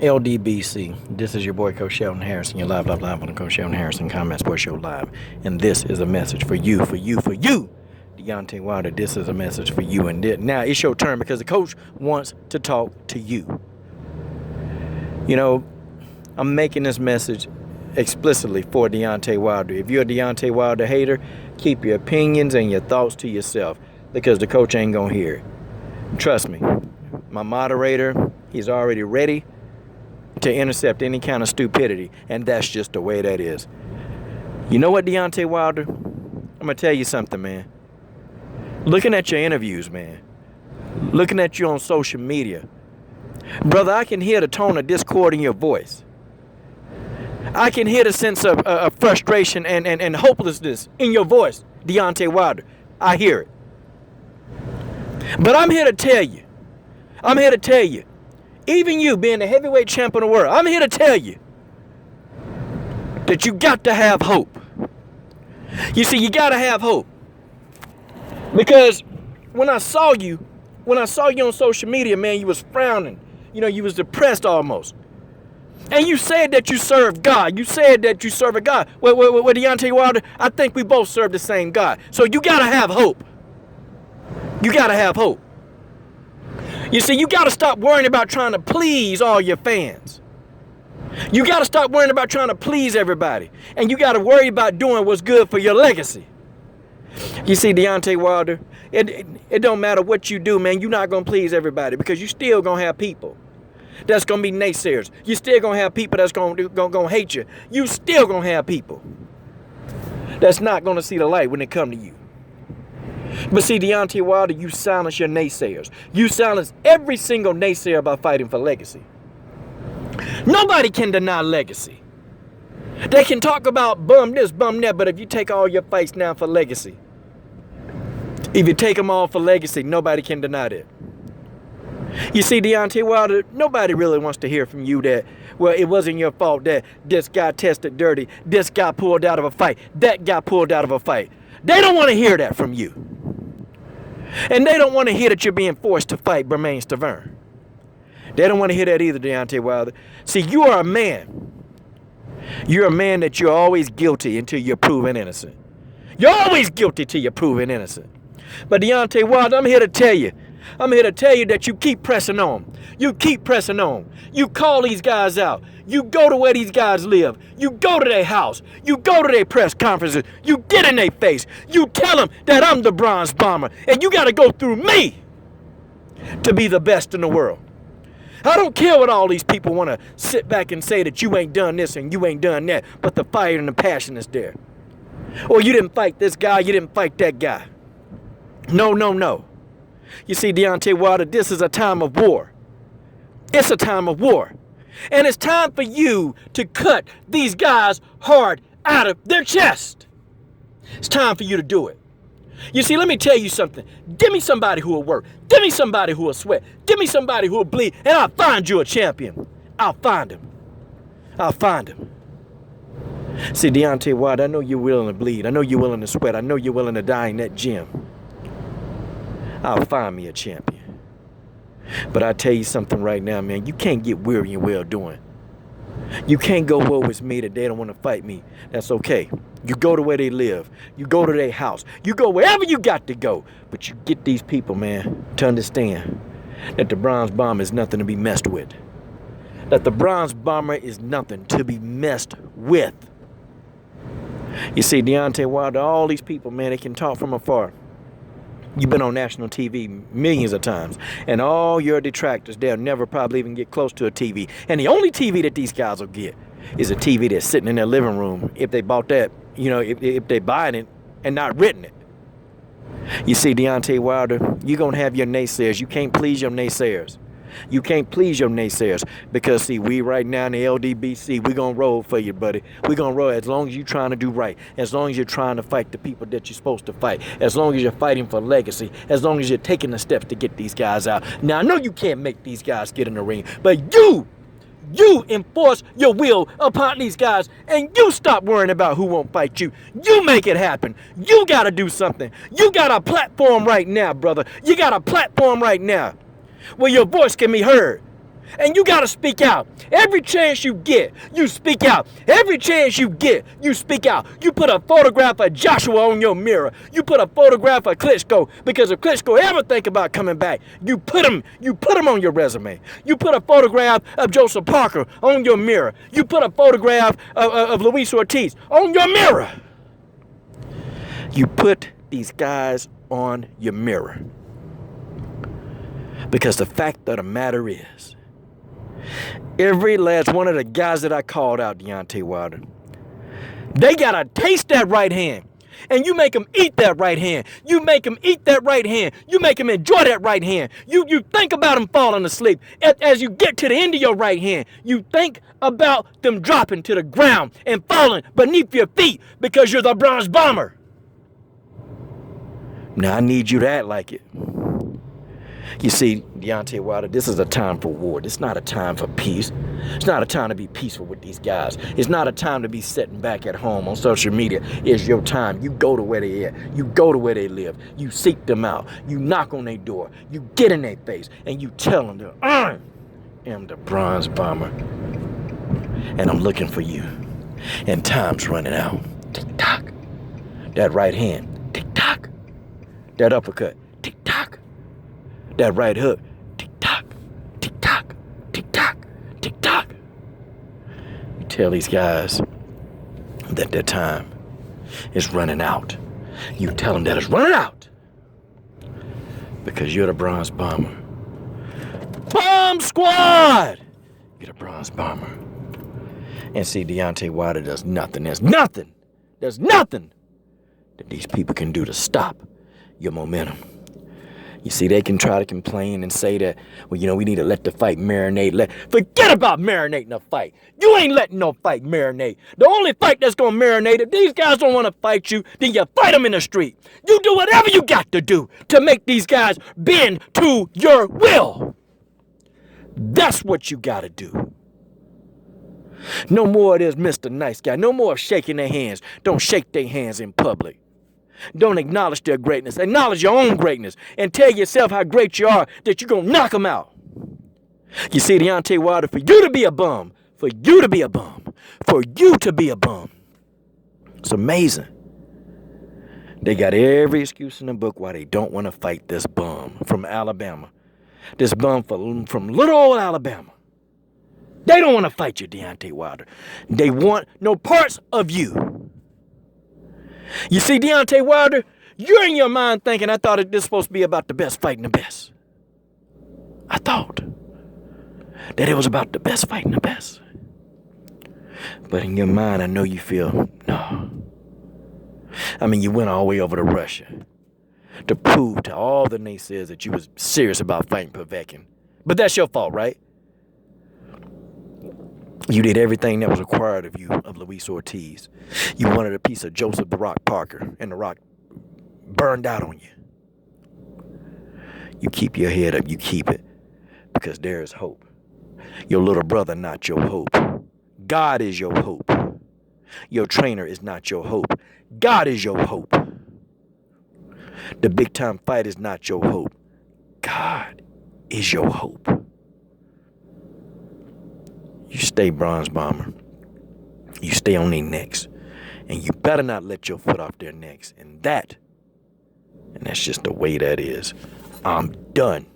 LDBC. This is your boy Coach Sheldon Harrison. You're live on the Coach Sheldon Harrison Combat Sports Show live. And this is a message for you. Deontay Wilder, this is a message for you. And now it's your turn because the coach wants to talk to you. You know, I'm making this message explicitly for Deontay Wilder. If you're a Deontay Wilder hater, keep your opinions and your thoughts to yourself because the coach ain't gonna hear it. Trust me, my moderator, he's already ready to intercept any kind of stupidity, and that's just the way that is. You know what, Deontay Wilder? I'm gonna tell you something, man. Looking at your interviews, man, looking at you on social media, brother, I can hear the tone of discord in your voice. I can hear the sense of frustration and hopelessness in your voice, Deontay Wilder. I hear it. But I'm here to tell you, even you being the heavyweight champion of the world, I'm here to tell you that you got to have hope. You see, you got to have hope. Because when I saw you on social media, man, you was frowning. You know, you was depressed almost. And you said that you serve God. You said that you serve a God. Well, Deontay Wilder, I think we both serve the same God. So you got to have hope. You got to have hope. You see, you got to stop worrying about trying to please all your fans. You got to stop worrying about trying to please everybody. And you got to worry about doing what's good for your legacy. You see, Deontay Wilder, it don't matter what you do, man. You're not going to please everybody because you still going to have people that's going to be naysayers. You still going to have people that's going to hate you. You still going to have people that's not going to see the light when it come to you. But see, Deontay Wilder, you silence your naysayers. You silence every single naysayer about fighting for legacy. Nobody can deny legacy. They can talk about bum this, bum that, but if you take all your fights now for legacy, if you take them all for legacy, nobody can deny that. You see, Deontay Wilder, nobody really wants to hear from you that, well, it wasn't your fault that this guy tested dirty, this guy pulled out of a fight, that guy pulled out of a fight. They don't want to hear that from you. And they don't want to hear that you're being forced to fight Bermain Stavern. They don't want to hear that either, Deontay Wilder. See, you are a man. You're a man that you're always guilty until you're proven innocent. You're always guilty till you're proven innocent. But Deontay Wilder, I'm here to tell you that you keep pressing on. You keep pressing on. You call these guys out. You go to where these guys live. You go to their house. You go to their press conferences. You get in their face. You tell them that I'm the Bronze Bomber. And you got to go through me to be the best in the world. I don't care what all these people want to sit back and say that you ain't done this and you ain't done that. But the fire and the passion is there. Or you didn't fight this guy. You didn't fight that guy. No. You see, Deontay Wilder, this is a time of war. It's a time of war. And it's time for you to cut these guys hard out of their chest. It's time for you to do it. You see, let me tell you something. Give me somebody who will work. Give me somebody who will sweat. Give me somebody who will bleed. And I'll find you a champion. I'll find him. See, Deontay Wilder, I know you're willing to bleed. I know you're willing to sweat. I know you're willing to die in that gym. I'll find me a champion. But I tell you something right now, man. You can't get weary in well doing. You can't go, woe is me, that they don't want to fight me. That's okay. You go to where they live. You go to their house. You go wherever you got to go. But you get these people, man, to understand that the Bronze Bomber is nothing to be messed with. That the Bronze Bomber is nothing to be messed with. You see, Deontay Wilder, all these people, man, they can talk from afar. You've been on national TV millions of times. And all your detractors, they'll never probably even get close to a TV. And the only TV that these guys will get is a TV that's sitting in their living room. If they bought that, you know, if they buying it and not written it. You see, Deontay Wilder, you're going to have your naysayers. You can't please your naysayers. You can't please your naysayers because, see, we right now in the LDBC, we're going to roll for you, buddy. We're going to roll as long as you're trying to do right, as long as you're trying to fight the people that you're supposed to fight, as long as you're fighting for legacy, as long as you're taking the steps to get these guys out. Now, I know you can't make these guys get in the ring, but you enforce your will upon these guys, and you stop worrying about who won't fight you. You make it happen. You got to do something. You got a platform right now, brother. You got a platform right now where your voice can be heard. And you got to speak out. Every chance you get, you speak out. Every chance you get, you speak out. You put a photograph of Joshua on your mirror. You put a photograph of Klitschko, because if Klitschko ever think about coming back, you put him on your resume. You put a photograph of Joseph Parker on your mirror. You put a photograph of Luis Ortiz on your mirror. You put these guys on your mirror. Because the fact of the matter is, every last one of the guys that I called out, Deontay Wilder, they got to taste that right hand. And you make them eat that right hand. You make them eat that right hand. You make them enjoy that right hand. You think about them falling asleep. As you get to the end of your right hand, you think about them dropping to the ground and falling beneath your feet because you're the Bronze Bomber. Now I need you to act like it. You see, Deontay Wilder, this is a time for war. It's not a time for peace. It's not a time to be peaceful with these guys. It's not a time to be sitting back at home on social media. It's your time. You go to where they at. You go to where they live. You seek them out. You knock on their door. You get in their face. And you tell them that I am the Bronze Bomber. And I'm looking for you. And time's running out. Tick-tock. That right hand. Tick-tock. That uppercut. Tick-tock. That right hook, tick-tock, tick-tock, tick-tock, tick-tock. You tell these guys that their time is running out. You tell them that it's running out because you're the Bronze Bomber. Bomb Squad! You're the Bronze Bomber. And see, Deontay Wilder does nothing. There's nothing that these people can do to stop your momentum. You see, they can try to complain and say that, well, you know, we need to let the fight marinate. Forget about marinating a fight. You ain't letting no fight marinate. The only fight that's going to marinate, if these guys don't want to fight you, then you fight them in the street. You do whatever you got to do to make these guys bend to your will. That's what you got to do. No more of this Mr. Nice Guy. No more of shaking their hands. Don't shake their hands in public. Don't acknowledge their greatness. Acknowledge your own greatness and tell yourself how great you are, that you're going to knock them out. You see, Deontay Wilder, for you to be a bum, for you to be a bum, it's amazing. They got every excuse in the book why they don't want to fight this bum from Alabama. This bum from little old Alabama. They don't want to fight you, Deontay Wilder. They want no parts of you. You see, Deontay Wilder, you're in your mind thinking, I thought this was supposed to be about the best fighting the best. I thought that it was about the best fighting the best. But in your mind, I know you feel, no. I mean, you went all the way over to Russia to prove to all the naysayers that you was serious about fighting Povetkin. But that's your fault, right? You did everything that was required of you, of Luis Ortiz. You wanted a piece of Joseph "The Rock" Parker, and The Rock burned out on you. You keep your head up. You keep it, because there is hope. Your little brother, not your hope. God is your hope. Your trainer is not your hope. God is your hope. The big-time fight is not your hope. God is your hope. You stay Bronze Bomber. You stay on their necks. And you better not let your foot off their necks. And that's just the way that is. I'm done.